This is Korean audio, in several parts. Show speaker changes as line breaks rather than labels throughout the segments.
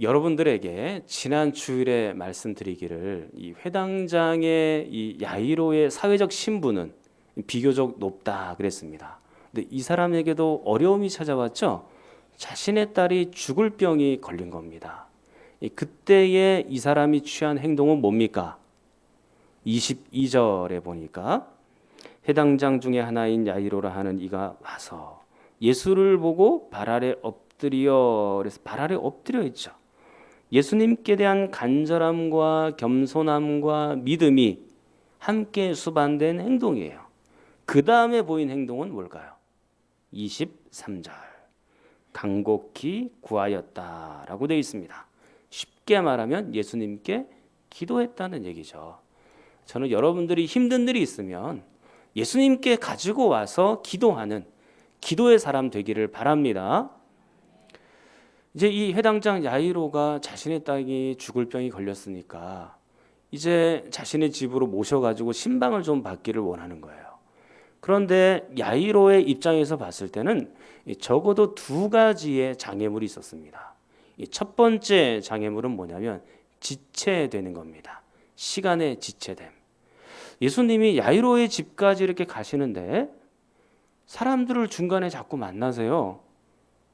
여러분들에게 지난 주일에 말씀드리기를 이 회당장의 이 야이로의 사회적 신분은 비교적 높다 그랬습니다. 근데 이 사람에게도 어려움이 찾아왔죠. 자신의 딸이 죽을 병이 걸린 겁니다. 그때에 이 사람이 취한 행동은 뭡니까? 22절에 보니까 회당장 중에 하나인 야이로라 하는 이가 와서 예수를 보고 발 아래 엎드려, 그래서 발 아래 엎드려 있죠. 예수님께 대한 간절함과 겸손함과 믿음이 함께 수반된 행동이에요. 그 다음에 보인 행동은 뭘까요? 23절 간곡히 구하였다라고 되어 있습니다. 쉽게 말하면 예수님께 기도했다는 얘기죠. 저는 여러분들이 힘든 일이 있으면 예수님께 가지고 와서 기도하는 기도의 사람 되기를 바랍니다. 이제 이 회당장 야이로가 자신의 딸이 죽을 병이 걸렸으니까 이제 자신의 집으로 모셔가지고 신방을 좀 받기를 원하는 거예요. 그런데 야이로의 입장에서 봤을 때는 적어도 두 가지의 장애물이 있었습니다. 첫 번째 장애물은 뭐냐면 지체되는 겁니다. 시간의 지체됨. 예수님이 야이로의 집까지 이렇게 가시는데 사람들을 중간에 자꾸 만나세요.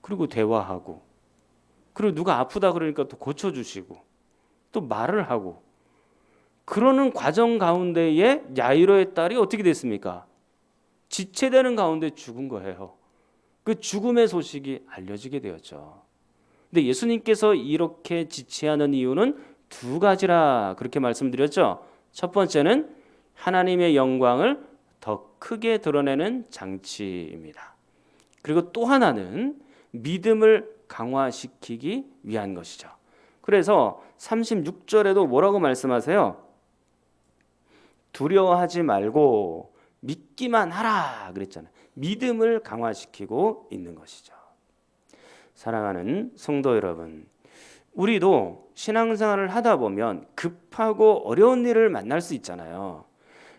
그리고 대화하고, 그리고 누가 아프다 그러니까 또 고쳐주시고, 또 말을 하고, 그러는 과정 가운데에 야이로의 딸이 어떻게 됐습니까? 지체되는 가운데 죽은 거예요. 그 죽음의 소식이 알려지게 되었죠. 근데 예수님께서 이렇게 지체하는 이유는 두 가지라 그렇게 말씀드렸죠. 첫 번째는 하나님의 영광을 더 크게 드러내는 장치입니다. 그리고 또 하나는 믿음을 강화시키기 위한 것이죠. 그래서 36절에도 뭐라고 말씀하세요? 두려워하지 말고 믿기만 하라 그랬잖아요. 믿음을 강화시키고 있는 것이죠. 사랑하는 성도 여러분, 우리도 신앙생활을 하다 보면 급하고 어려운 일을 만날 수 있잖아요.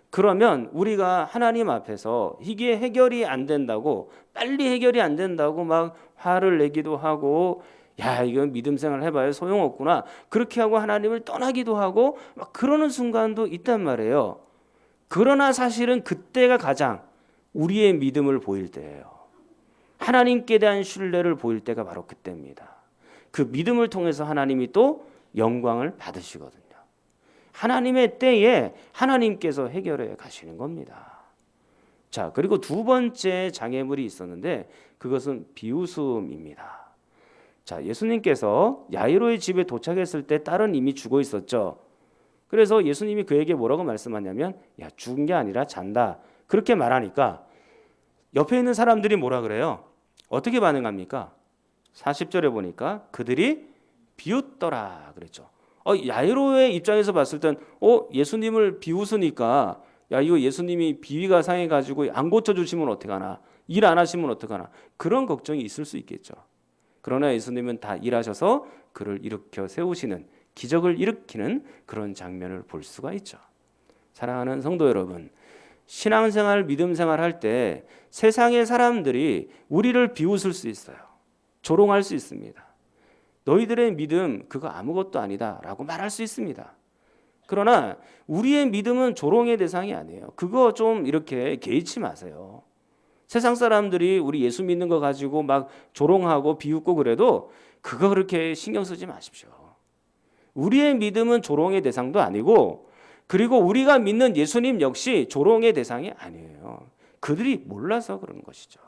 그러면 우리가 하나님 앞에서 이게 해결이 안 된다고, 빨리 해결이 안 된다고 막 화를 내기도 하고, 야, 이건 믿음 생활 해봐야 소용없구나, 그렇게 하고 하나님을 떠나기도 하고 막 그러는 순간도 있단 말이에요. 그러나 사실은 그때가 가장 우리의 믿음을 보일 때예요. 하나님께 대한 신뢰를 보일 때가 바로 그때입니다. 그 믿음을 통해서 하나님이 또 영광을 받으시거든요. 하나님의 때에 하나님께서 해결해 가시는 겁니다. 자, 그리고 두 번째 장애물이 있었는데 그것은 비웃음입니다. 자, 예수님께서 야이로의 집에 도착했을 때 딸은 이미 죽어 있었죠. 그래서 예수님이 그에게 뭐라고 말씀하냐면, 야, 죽은 게 아니라 잔다, 그렇게 말하니까 옆에 있는 사람들이 뭐라 그래요? 어떻게 반응합니까? 40절에 보니까 그들이 비웃더라 그랬죠. 야이로의 입장에서 봤을 땐 예수님을 비웃으니까, 야, 이거 예수님이 비위가 상해가지고 안 고쳐주시면 어떡하나, 일 안 하시면 어떡하나, 그런 걱정이 있을 수 있겠죠. 그러나 예수님은 다 일하셔서 그를 일으켜 세우시는, 기적을 일으키는 그런 장면을 볼 수가 있죠. 사랑하는 성도 여러분, 신앙생활, 믿음생활 할 때 세상의 사람들이 우리를 비웃을 수 있어요. 조롱할 수 있습니다. 너희들의 믿음 그거 아무것도 아니다 라고 말할 수 있습니다. 그러나 우리의 믿음은 조롱의 대상이 아니에요. 그거 좀 이렇게 개의치 마세요. 세상 사람들이 우리 예수 믿는 거 가지고 막 조롱하고 비웃고 그래도 그거 그렇게 신경 쓰지 마십시오. 우리의 믿음은 조롱의 대상도 아니고, 그리고 우리가 믿는 예수님 역시 조롱의 대상이 아니에요. 그들이 몰라서 그런 것이죠.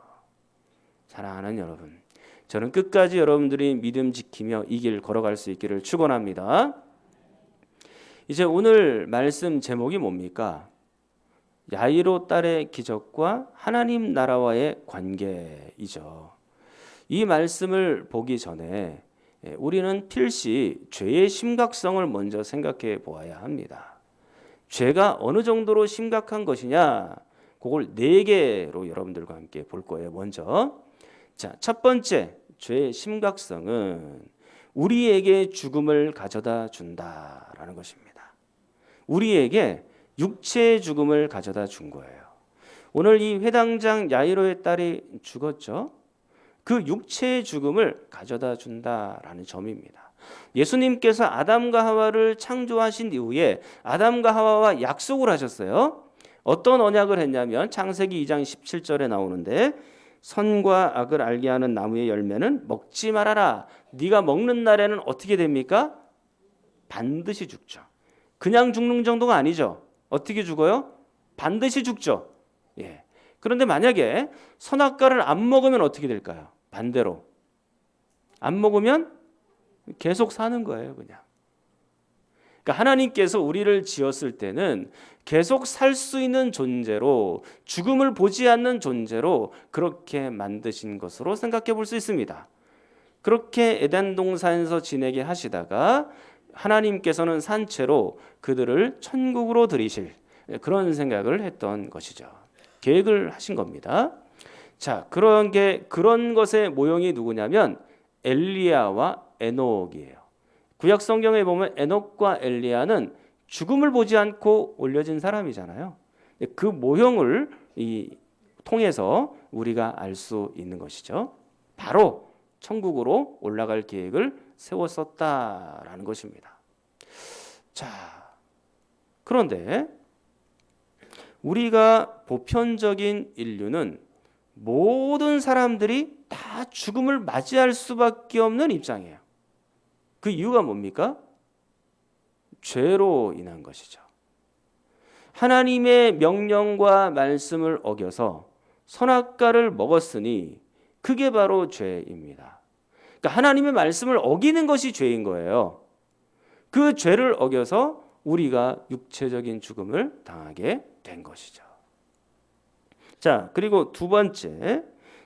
사랑하는 여러분, 저는 끝까지 여러분들이 믿음 지키며 이 길 걸어갈 수 있기를 축원합니다. 이제 오늘 말씀 제목이 뭡니까? 야이로 딸의 기적과 하나님 나라와의 관계이죠. 이 말씀을 보기 전에 우리는 필시 죄의 심각성을 먼저 생각해 보아야 합니다. 죄가 어느 정도로 심각한 것이냐, 그걸 4개로 여러분들과 함께 볼 거예요. 먼저, 자, 첫 번째 죄의 심각성은 우리에게 죽음을 가져다 준다라는 것입니다. 우리에게 육체의 죽음을 가져다 준 거예요. 오늘 이 회당장 야이로의 딸이 죽었죠. 그 육체의 죽음을 가져다 준다라는 점입니다. 예수님께서 아담과 하와를 창조하신 이후에 아담과 하와와 약속을 하셨어요. 어떤 언약을 했냐면 창세기 2장 17절에 나오는데 선과 악을 알게 하는 나무의 열매는 먹지 말아라. 네가 먹는 날에는 어떻게 됩니까? 반드시 죽죠. 그냥 죽는 정도가 아니죠. 어떻게 죽어요? 반드시 죽죠. 예. 그런데 만약에 선악과를 안 먹으면 어떻게 될까요? 반대로 안 먹으면 계속 사는 거예요, 그냥. 그러니까 하나님께서 우리를 지었을 때는 계속 살 수 있는 존재로, 죽음을 보지 않는 존재로 그렇게 만드신 것으로 생각해 볼 수 있습니다. 그렇게 에덴 동산에서 지내게 하시다가 하나님께서는 산채로 그들을 천국으로 들이실 그런 생각을 했던 것이죠. 계획을 하신 겁니다. 자, 그런 것의 모형이 누구냐면 엘리야와 에녹이에요. 구약 성경에 보면 에녹과 엘리야는 죽음을 보지 않고 올려진 사람이잖아요. 그 모형을 통해서 우리가 알 수 있는 것이죠. 바로 천국으로 올라갈 계획을 세웠었다라는 것입니다. 자, 그런데 우리가 보편적인 인류는 모든 사람들이 다 죽음을 맞이할 수밖에 없는 입장이에요. 그 이유가 뭡니까? 죄로 인한 것이죠. 하나님의 명령과 말씀을 어겨서 선악과를 먹었으니 그게 바로 죄입니다. 그러니까 하나님의 말씀을 어기는 것이 죄인 거예요. 그 죄를 어겨서 우리가 육체적인 죽음을 당하게 된 것이죠. 자, 그리고 두 번째,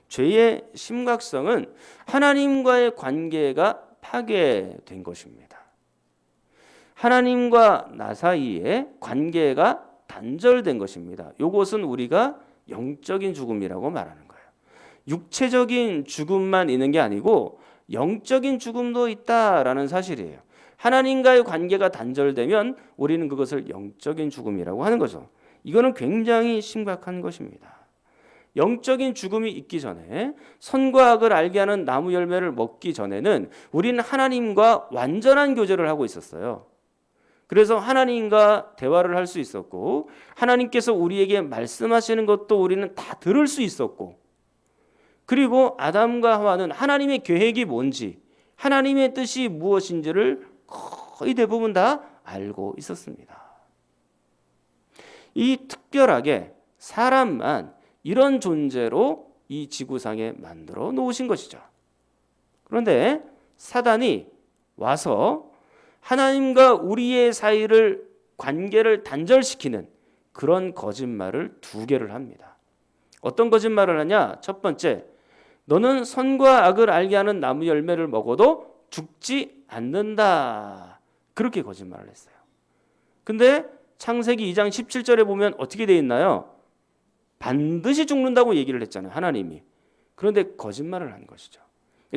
죄의 심각성은 하나님과의 관계가 파괴된 것입니다. 하나님과 나 사이에 관계가 단절된 것입니다. 이것은 우리가 영적인 죽음이라고 말하는 거예요. 육체적인 죽음만 있는 게 아니고 영적인 죽음도 있다라는 사실이에요. 하나님과의 관계가 단절되면 우리는 그것을 영적인 죽음이라고 하는 거죠. 이거는 굉장히 심각한 것입니다. 영적인 죽음이 있기 전에 선과 악을 알게 하는 나무 열매를 먹기 전에는 우리는 하나님과 완전한 교제를 하고 있었어요. 그래서 하나님과 대화를 할 수 있었고 하나님께서 우리에게 말씀하시는 것도 우리는 다 들을 수 있었고 그리고 아담과 하와는 하나님의 계획이 뭔지 하나님의 뜻이 무엇인지를 거의 대부분 다 알고 있었습니다. 이 특별하게 사람만 이런 존재로 이 지구상에 만들어 놓으신 것이죠. 그런데 사단이 와서 하나님과 우리의 사이를 관계를 단절시키는 그런 거짓말을 두 개를 합니다. 어떤 거짓말을 하냐? 첫 번째, 너는 선과 악을 알게 하는 나무 열매를 먹어도 죽지 않는다. 그렇게 거짓말을 했어요. 근데 창세기 2장 17절에 보면 어떻게 되어 있나요? 반드시 죽는다고 얘기를 했잖아요, 하나님이. 그런데 거짓말을 한 것이죠.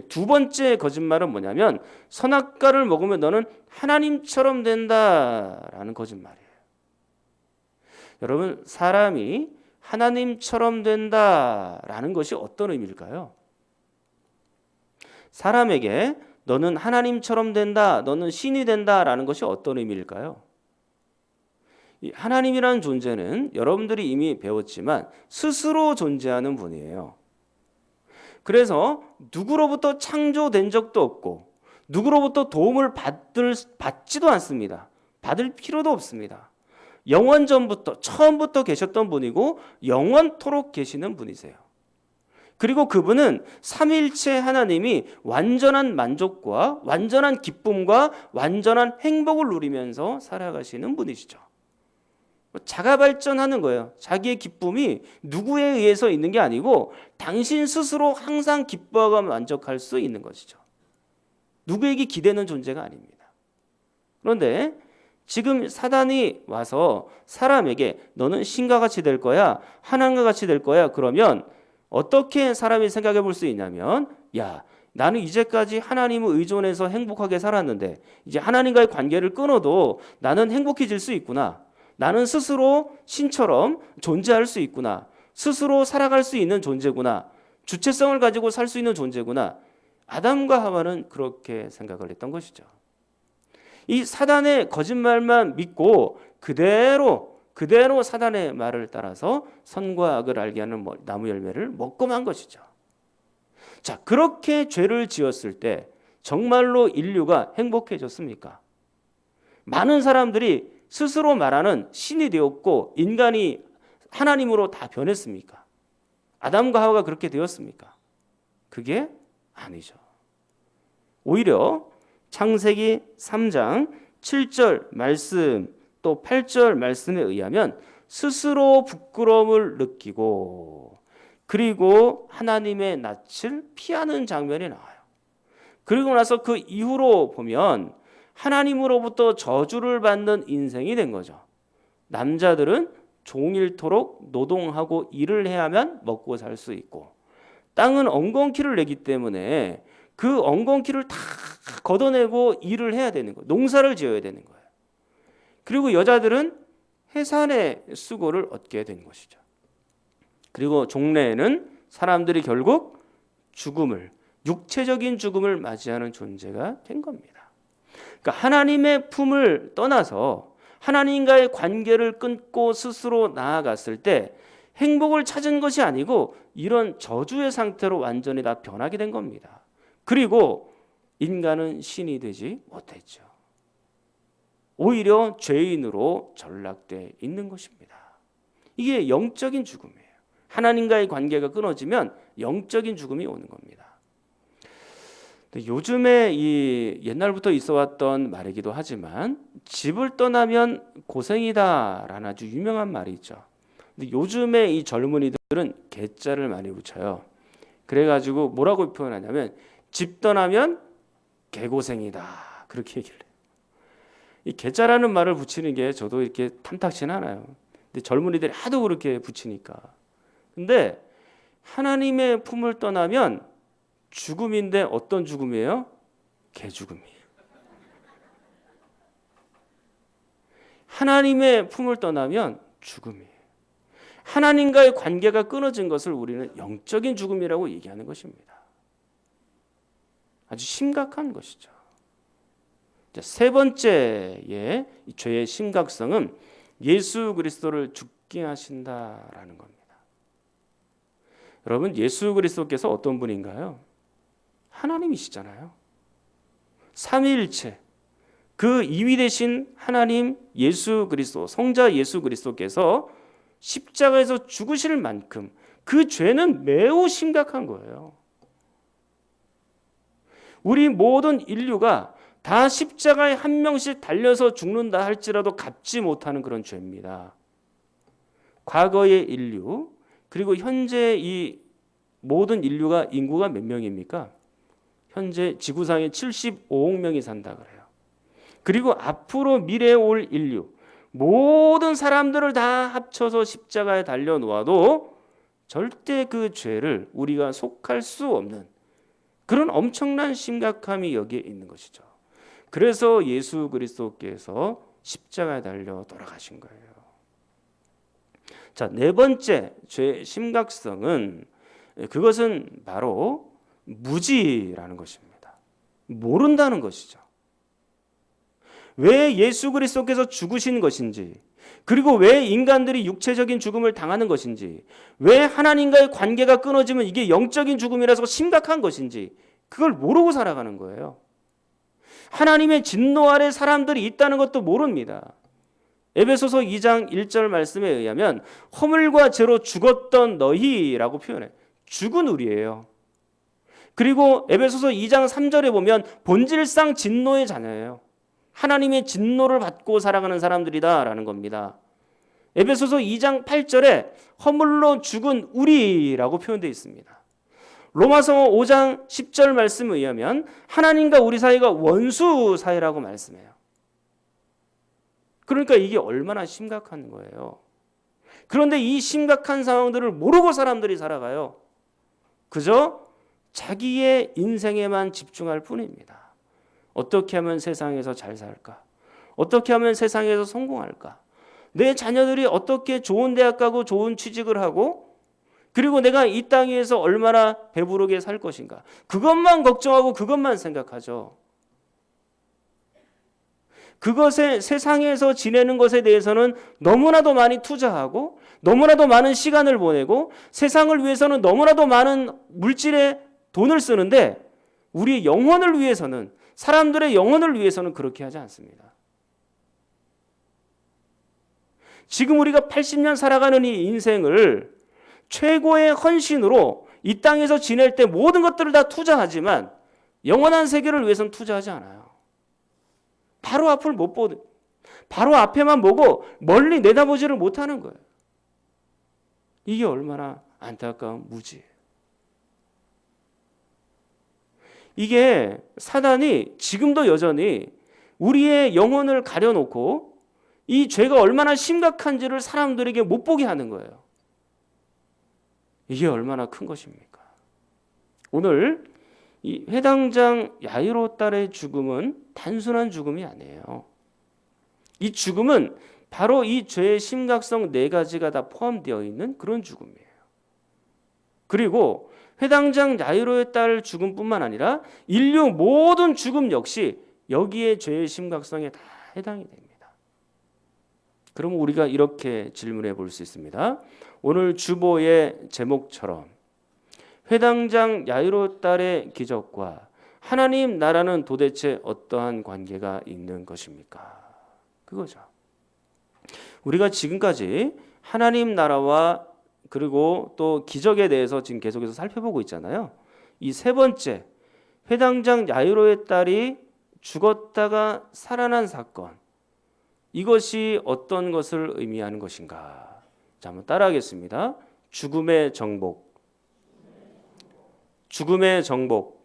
두 번째 거짓말은 뭐냐면 선악과를 먹으면 너는 하나님처럼 된다라는 거짓말이에요. 여러분, 사람이 하나님처럼 된다라는 것이 어떤 의미일까요? 사람에게 너는 하나님처럼 된다, 너는 신이 된다라는 것이 어떤 의미일까요? 하나님이라는 존재는 여러분들이 이미 배웠지만 스스로 존재하는 분이에요. 그래서 누구로부터 창조된 적도 없고 누구로부터 도움을 받지도 않습니다. 받을 필요도 없습니다. 영원전부터 처음부터 계셨던 분이고 영원토록 계시는 분이세요. 그리고 그분은 삼위일체 하나님이 완전한 만족과 완전한 기쁨과 완전한 행복을 누리면서 살아가시는 분이시죠. 자가 발전하는 거예요. 자기의 기쁨이 누구에 의해서 있는 게 아니고 당신 스스로 항상 기뻐하고 만족할 수 있는 것이죠. 누구에게 기대는 존재가 아닙니다. 그런데 지금 사단이 와서 사람에게 너는 신과 같이 될 거야, 하나님과 같이 될 거야. 그러면 어떻게 사람이 생각해 볼 수 있냐면, 야, 나는 이제까지 하나님을 의존해서 행복하게 살았는데 이제 하나님과의 관계를 끊어도 나는 행복해질 수 있구나. 나는 스스로 신처럼 존재할 수 있구나. 스스로 살아갈 수 있는 존재구나. 주체성을 가지고 살 수 있는 존재구나. 아담과 하와는 그렇게 생각을 했던 것이죠. 이 사단의 거짓말만 믿고 그대로 사단의 말을 따라서 선과 악을 알게 하는 나무 열매를 먹고 만 것이죠. 자, 그렇게 죄를 지었을 때 정말로 인류가 행복해졌습니까? 많은 사람들이 스스로 말하는 신이 되었고 인간이 하나님으로 다 변했습니까? 아담과 하와가 그렇게 되었습니까? 그게 아니죠. 오히려 창세기 3장 7절 말씀 또 8절 말씀에 의하면 스스로 부끄러움을 느끼고 그리고 하나님의 낯을 피하는 장면이 나와요. 그리고 나서 그 이후로 보면 하나님으로부터 저주를 받는 인생이 된 거죠. 남자들은 종일토록 노동하고 일을 해야만 먹고 살 수 있고 땅은 엉겅퀴를 내기 때문에 그 엉겅퀴를 다 걷어내고 일을 해야 되는 거예요. 농사를 지어야 되는 거예요. 그리고 여자들은 해산의 수고를 얻게 된 것이죠. 그리고 종래에는 사람들이 결국 죽음을, 육체적인 죽음을 맞이하는 존재가 된 겁니다. 그러니까 하나님의 품을 떠나서 하나님과의 관계를 끊고 스스로 나아갔을 때 행복을 찾은 것이 아니고 이런 저주의 상태로 완전히 다 변하게 된 겁니다. 그리고 인간은 신이 되지 못했죠. 오히려 죄인으로 전락돼 있는 것입니다. 이게 영적인 죽음이에요. 하나님과의 관계가 끊어지면 영적인 죽음이 오는 겁니다. 요즘에 이 옛날부터 있어왔던 말이기도 하지만 집을 떠나면 고생이다라는 아주 유명한 말이 있죠. 근데 요즘에 이 젊은이들은 개자를 많이 붙여요. 그래가지고 뭐라고 표현하냐면 집 떠나면 개고생이다 그렇게 얘기를 해요. 이 개자라는 말을 붙이는 게 저도 이렇게 탐탁치는 않아요. 근데 젊은이들이 하도 그렇게 붙이니까. 근데 하나님의 품을 떠나면 죽음인데 어떤 죽음이에요? 개죽음이에요. 하나님의 품을 떠나면 죽음이에요. 하나님과의 관계가 끊어진 것을 우리는 영적인 죽음이라고 얘기하는 것입니다. 아주 심각한 것이죠. 세 번째의 죄의 심각성은 예수 그리스도를 죽게 하신다라는 겁니다. 여러분, 예수 그리스도께서 어떤 분인가요? 하나님이시잖아요. 삼위일체 그 2위 되신 하나님 예수 그리스도, 성자 예수 그리스도께서 십자가에서 죽으실 만큼 그 죄는 매우 심각한 거예요. 우리 모든 인류가 다 십자가에 한 명씩 달려서 죽는다 할지라도 갚지 못하는 그런 죄입니다. 과거의 인류 그리고 현재 이 모든 인류가 인구가 몇 명입니까? 현재 지구상에 75억 명이 산다 그래요. 그리고 앞으로 미래에 올 인류 모든 사람들을 다 합쳐서 십자가에 달려 놓아도 절대 그 죄를 우리가 속할 수 없는 그런 엄청난 심각함이 여기에 있는 것이죠. 그래서 예수 그리스도께서 십자가에 달려 돌아가신 거예요. 자, 네 번째 죄의 심각성은 그것은 바로 무지라는 것입니다. 모른다는 것이죠. 왜 예수 그리스도께서 죽으신 것인지, 그리고 왜 인간들이 육체적인 죽음을 당하는 것인지, 왜 하나님과의 관계가 끊어지면 이게 영적인 죽음이라서 심각한 것인지 그걸 모르고 살아가는 거예요. 하나님의 진노 아래 사람들이 있다는 것도 모릅니다. 에베소서 2장 1절 말씀에 의하면 허물과 죄로 죽었던 너희라고 표현해. 죽은 우리예요. 그리고 에베소서 2장 3절에 보면 본질상 진노의 자녀예요. 하나님의 진노를 받고 살아가는 사람들이다라는 겁니다. 에베소서 2장 8절에 허물로 죽은 우리라고 표현되어 있습니다. 로마서 5장 10절 말씀에 의하면 하나님과 우리 사이가 원수 사이라고 말씀해요. 그러니까 이게 얼마나 심각한 거예요. 그런데 이 심각한 상황들을 모르고 사람들이 살아가요. 그저 자기의 인생에만 집중할 뿐입니다. 어떻게 하면 세상에서 잘 살까? 어떻게 하면 세상에서 성공할까? 내 자녀들이 어떻게 좋은 대학 가고 좋은 취직을 하고 그리고 내가 이 땅 위에서 얼마나 배부르게 살 것인가. 그것만 걱정하고 그것만 생각하죠. 그것에 세상에서 지내는 것에 대해서는 너무나도 많이 투자하고 너무나도 많은 시간을 보내고 세상을 위해서는 너무나도 많은 물질에 돈을 쓰는데 우리의 영혼을 위해서는 사람들의 영혼을 위해서는 그렇게 하지 않습니다. 지금 우리가 80년 살아가는 이 인생을 최고의 헌신으로 이 땅에서 지낼 때 모든 것들을 다 투자하지만 영원한 세계를 위해서는 투자하지 않아요. 바로 앞을 못 보는, 바로 앞에만 보고 멀리 내다보지를 못하는 거예요. 이게 얼마나 안타까운 무지예요. 이게 사단이 지금도 여전히 우리의 영혼을 가려놓고 이 죄가 얼마나 심각한지를 사람들에게 못 보게 하는 거예요. 이게 얼마나 큰 것입니까? 오늘 이 회당장 야이로 딸의 죽음은 단순한 죽음이 아니에요. 이 죽음은 바로 이 죄의 심각성 네 가지가 다 포함되어 있는 그런 죽음이에요. 그리고 회당장 야이로의 딸 죽음뿐만 아니라 인류 모든 죽음 역시 여기에 죄의 심각성에 다 해당이 됩니다. 그러면 우리가 이렇게 질문해 볼 수 있습니다. 오늘 주보의 제목처럼 회당장 야이로 딸의 기적과 하나님 나라는 도대체 어떠한 관계가 있는 것입니까? 그거죠. 우리가 지금까지 하나님 나라와 그리고 또 기적에 대해서 지금 계속해서 살펴보고 있잖아요. 이 세 번째, 회당장 야이로의 딸이 죽었다가 살아난 사건, 이것이 어떤 것을 의미하는 것인가? 자, 한번 따라하겠습니다. 죽음의 정복. 죽음의 정복.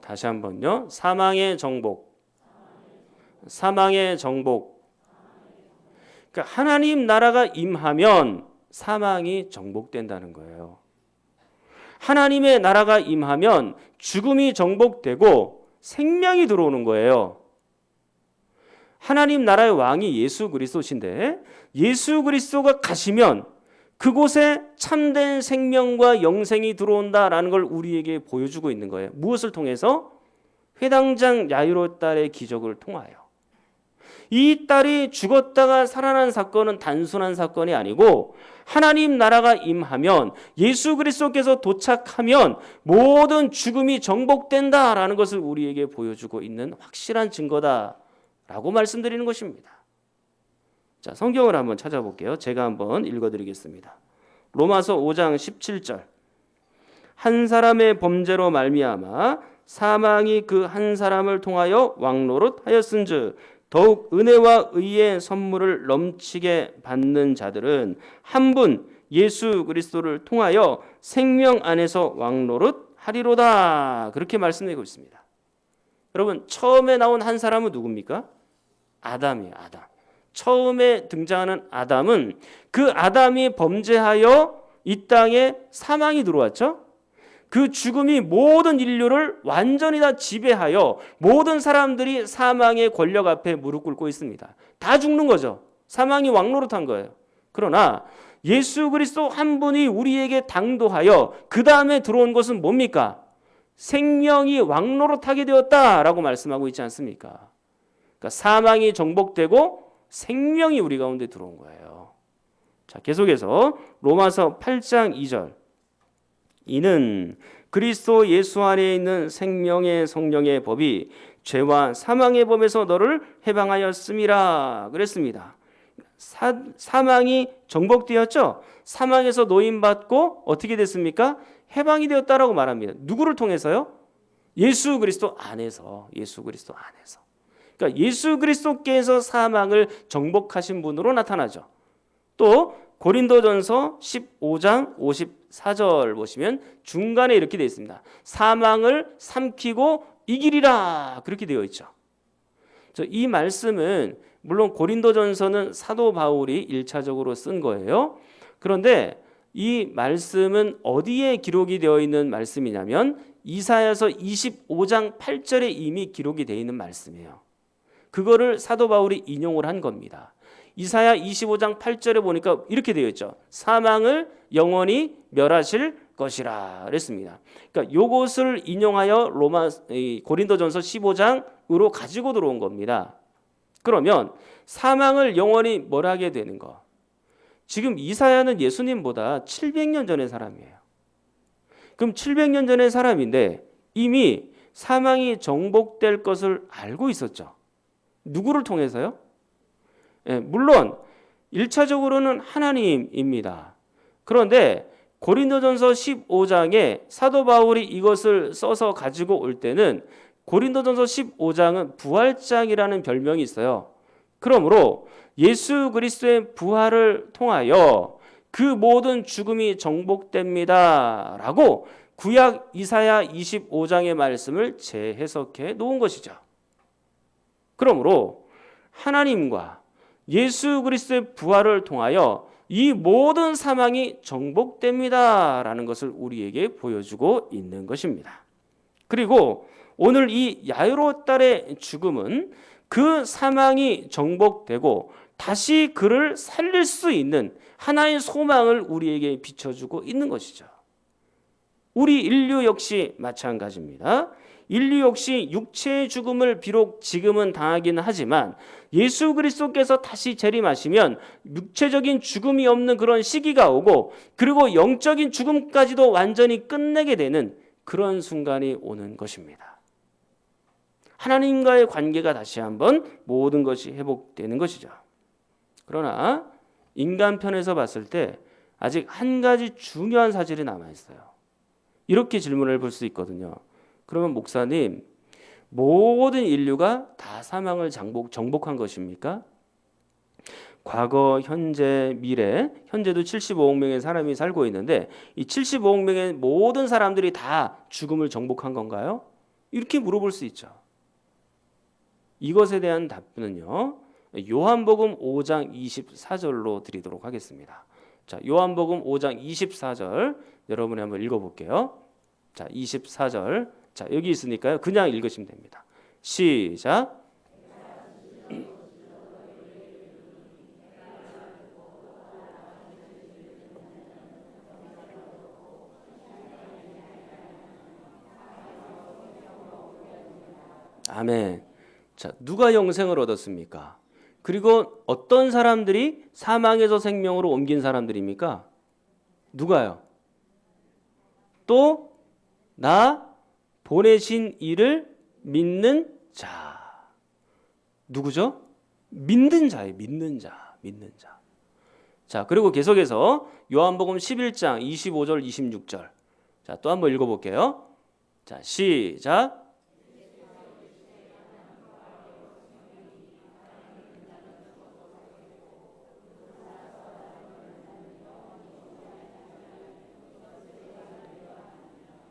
다시 한번요. 사망의 정복. 사망의 정복. 그러니까 하나님 나라가 임하면 사망이 정복된다는 거예요. 하나님의 나라가 임하면 죽음이 정복되고 생명이 들어오는 거예요. 하나님 나라의 왕이 예수 그리스도신데 예수 그리스도가 가시면 그곳에 참된 생명과 영생이 들어온다라는 걸 우리에게 보여주고 있는 거예요. 무엇을 통해서? 회당장 야이로 딸의 기적을 통하여. 이 딸이 죽었다가 살아난 사건은 단순한 사건이 아니고 하나님 나라가 임하면 예수 그리스도께서 도착하면 모든 죽음이 정복된다라는 것을 우리에게 보여주고 있는 확실한 증거다라고 말씀드리는 것입니다. 자, 성경을 한번 찾아볼게요. 제가 한번 읽어드리겠습니다. 로마서 5장 17절. 한 사람의 범죄로 말미암아 사망이 그 한 사람을 통하여 왕노릇하였은즉 더욱 은혜와 의의 선물을 넘치게 받는 자들은 한 분 예수 그리스도를 통하여 생명 안에서 왕노릇하리로다. 그렇게 말씀드리고 있습니다. 여러분, 처음에 나온 한 사람은 누굽니까? 아담이에요. 아담. 처음에 등장하는 아담은 그 아담이 범죄하여 이 땅에 사망이 들어왔죠. 그 죽음이 모든 인류를 완전히 다 지배하여 모든 사람들이 사망의 권력 앞에 무릎 꿇고 있습니다. 다 죽는 거죠. 사망이 왕노릇한 거예요. 그러나 예수 그리스도 한 분이 우리에게 당도하여 그 다음에 들어온 것은 뭡니까? 생명이 왕노릇하게 되었다라고 말씀하고 있지 않습니까? 그러니까 사망이 정복되고 생명이 우리 가운데 들어온 거예요. 자, 계속해서 로마서 8장 2절. 이는 그리스도 예수 안에 있는 생명의 성령의 법이 죄와 사망의 법에서 너를 해방하였음이라 그랬습니다. 사망이 정복되었죠. 사망에서 노임받고 어떻게 됐습니까? 해방이 되었다라고 말합니다. 누구를 통해서요? 예수 그리스도 안에서. 예수 그리스도 안에서. 그러니까 예수 그리스도께서 사망을 정복하신 분으로 나타나죠. 또 고린도전서 15장 54절 보시면 중간에 이렇게 되어 있습니다. 사망을 삼키고 이기리라 그렇게 되어 있죠. 이 말씀은 물론 고린도전서는 사도 바울이 1차적으로 쓴 거예요. 그런데 이 말씀은 어디에 기록이 되어 있는 말씀이냐면 이사야서 25장 8절에 이미 기록이 되어 있는 말씀이에요. 그거를 사도 바울이 인용을 한 겁니다. 이사야 25장 8절에 보니까 이렇게 되어 있죠. 사망을 영원히 멸하실 것이라 그랬습니다. 그러니까 이것을 인용하여 고린도전서 15장으로 가지고 들어온 겁니다. 그러면 사망을 영원히 멸하게 되는 거. 지금 이사야는 예수님보다 700년 전의 사람이에요. 그럼 700년 전의 사람인데 이미 사망이 정복될 것을 알고 있었죠. 누구를 통해서요? 물론 1차적으로는 하나님입니다. 그런데 고린도전서 15장에 사도 바울이 이것을 써서 가지고 올 때는 고린도전서 15장은 부활장이라는 별명이 있어요. 그러므로 예수 그리스도의 부활을 통하여 그 모든 죽음이 정복됩니다 라고 구약 이사야 25장의 말씀을 재해석해 놓은 것이죠. 그러므로 하나님과 예수 그리스도의 부활을 통하여 이 모든 사망이 정복됩니다라는 것을 우리에게 보여주고 있는 것입니다. 그리고 오늘 이 야이로 딸의 죽음은 그 사망이 정복되고 다시 그를 살릴 수 있는 하나의 소망을 우리에게 비춰주고 있는 것이죠. 우리 인류 역시 마찬가지입니다. 인류 역시 육체의 죽음을 비록 지금은 당하기는 하지만 예수 그리스도께서 다시 재림하시면 육체적인 죽음이 없는 그런 시기가 오고 그리고 영적인 죽음까지도 완전히 끝내게 되는 그런 순간이 오는 것입니다. 하나님과의 관계가 다시 한번 모든 것이 회복되는 것이죠. 그러나 인간 편에서 봤을 때 아직 한 가지 중요한 사실이 남아있어요. 이렇게 질문을 볼 수 있거든요. 그러면 목사님, 모든 인류가 다 사망을 정복한 것입니까? 과거, 현재, 미래, 현재도 75억 명의 사람이 살고 있는데 이 75억 명의 모든 사람들이 다 죽음을 정복한 건가요? 이렇게 물어볼 수 있죠. 이것에 대한 답변은요. 요한복음 5장 24절로 드리도록 하겠습니다. 자, 요한복음 5장 24절 여러분이 한번 읽어볼게요. 자, 24절. 자, 여기 있으니까요. 그냥 읽으시면 됩니다. 시작. 아멘. 자, 누가 영생을 얻었습니까? 그리고 어떤 사람들이 사망에서 생명으로 옮긴 사람들입니까? 누가요? 또 나 보내신 이를 믿는 자. 누구죠? 믿는 자예요. 믿는 자. 믿는 자. 자, 그리고 계속해서 요한복음 11장 25절 26절. 자, 또 한번 읽어볼게요. 자, 시작.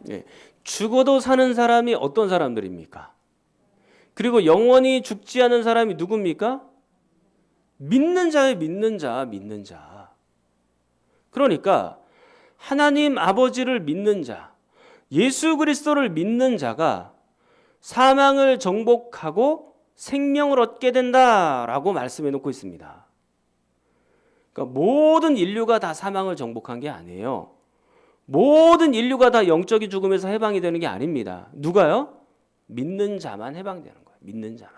예, 죽어도 사는 사람이 어떤 사람들입니까? 그리고 영원히 죽지 않은 사람이 누굽니까? 믿는 자예요. 믿는 자, 믿는 자. 그러니까 하나님 아버지를 믿는 자, 예수 그리스도를 믿는 자가 사망을 정복하고 생명을 얻게 된다라고 말씀해 놓고 있습니다. 그러니까 모든 인류가 다 사망을 정복한 게 아니에요. 모든 인류가 다 영적인 죽음에서 해방이 되는 게 아닙니다. 누가요? 믿는 자만 해방되는 거예요. 믿는 자만.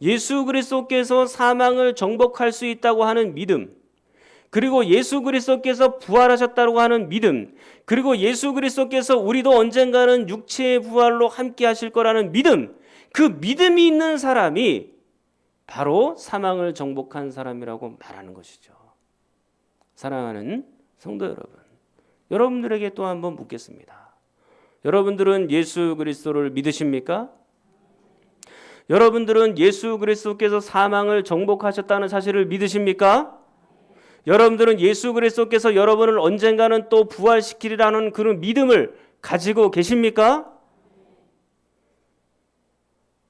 예수 그리스도께서 사망을 정복할 수 있다고 하는 믿음, 그리고 예수 그리스도께서 부활하셨다고 하는 믿음, 그리고 예수 그리스도께서 우리도 언젠가는 육체의 부활로 함께 하실 거라는 믿음, 그 믿음이 있는 사람이 바로 사망을 정복한 사람이라고 말하는 것이죠. 사랑하는 성도 여러분, 여러분들에게 또 한번 묻겠습니다. 여러분들은 예수 그리스도를 믿으십니까? 여러분들은 예수 그리스도께서 사망을 정복하셨다는 사실을 믿으십니까? 여러분들은 예수 그리스도께서 여러분을 언젠가는 또 부활시키리라는 그런 믿음을 가지고 계십니까?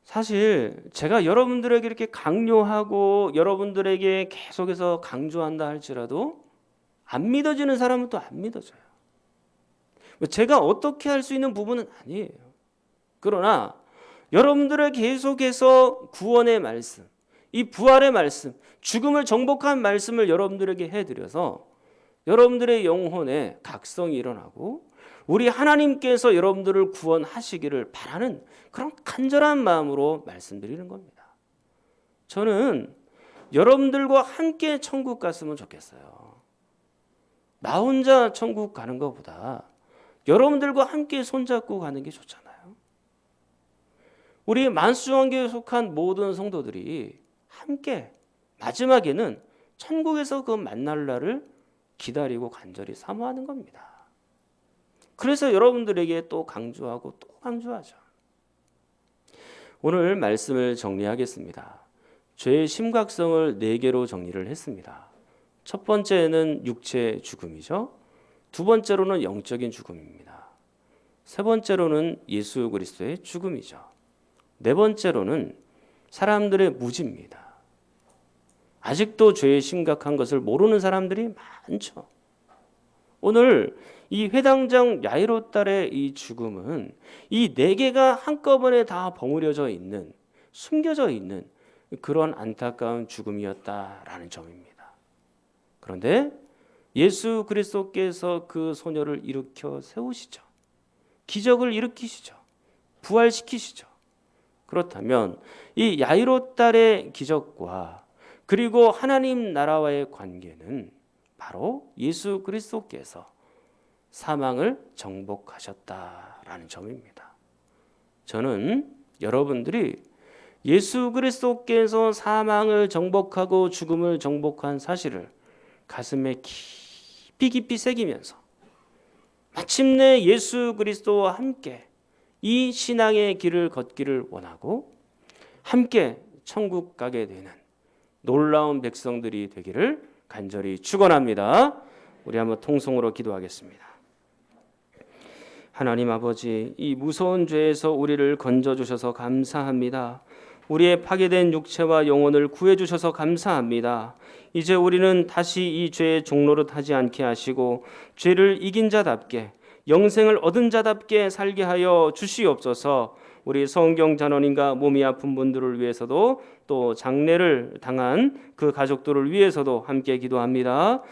사실 제가 여러분들에게 이렇게 강요하고 여러분들에게 계속해서 강조한다 할지라도 안 믿어지는 사람은 또 안 믿어져요. 제가 어떻게 할 수 있는 부분은 아니에요. 그러나 여러분들의 계속해서 구원의 말씀, 이 부활의 말씀, 죽음을 정복한 말씀을 여러분들에게 해드려서 여러분들의 영혼에 각성이 일어나고 우리 하나님께서 여러분들을 구원하시기를 바라는 그런 간절한 마음으로 말씀드리는 겁니다. 저는 여러분들과 함께 천국 갔으면 좋겠어요. 나 혼자 천국 가는 것보다 여러분들과 함께 손잡고 가는 게 좋잖아요. 우리 만수원교회에 속한 모든 성도들이 함께 마지막에는 천국에서 그 만날 날을 기다리고 간절히 사모하는 겁니다. 그래서 여러분들에게 또 강조하고 또 강조하죠. 오늘 말씀을 정리하겠습니다. 죄의 심각성을 4개로 정리를 했습니다. 첫 번째는 육체의 죽음이죠. 두 번째로는 영적인 죽음입니다. 세 번째로는 예수 그리스도의 죽음이죠. 네 번째로는 사람들의 무지입니다. 아직도 죄의 심각한 것을 모르는 사람들이 많죠. 오늘 이 회당장 야이로 딸의 이 죽음은 이 4개가 한꺼번에 다 버무려져 있는, 숨겨져 있는 그런 안타까운 죽음이었다라는 점입니다. 그런데 예수 그리스도께서 그 소녀를 일으켜 세우시죠. 기적을 일으키시죠. 부활시키시죠. 그렇다면 이 야이로 딸의 기적과 그리고 하나님 나라와의 관계는 바로 예수 그리스도께서 사망을 정복하셨다라는 점입니다. 저는 여러분들이 예수 그리스도께서 사망을 정복하고 죽음을 정복한 사실을 가슴에 깊이 새기면서 마침내 예수 그리스도와 함께 이 신앙의 길을 걷기를 원하고 함께 천국 가게 되는 놀라운 백성들이 되기를 간절히 축원합니다. 우리 한번 통성으로 기도하겠습니다. 하나님 아버지, 이 무서운 죄에서 우리를 건져주셔서 감사합니다. 우리의 파괴된 육체와 영혼을 구해주셔서 감사합니다. 이제 우리는 다시 이 죄의 종노릇하지 않게 하시고 죄를 이긴 자답게 영생을 얻은 자답게 살게 하여 주시옵소서. 우리 성경 잔원인과 몸이 아픈 분들을 위해서도 또 장례를 당한 그 가족들을 위해서도 함께 기도합니다.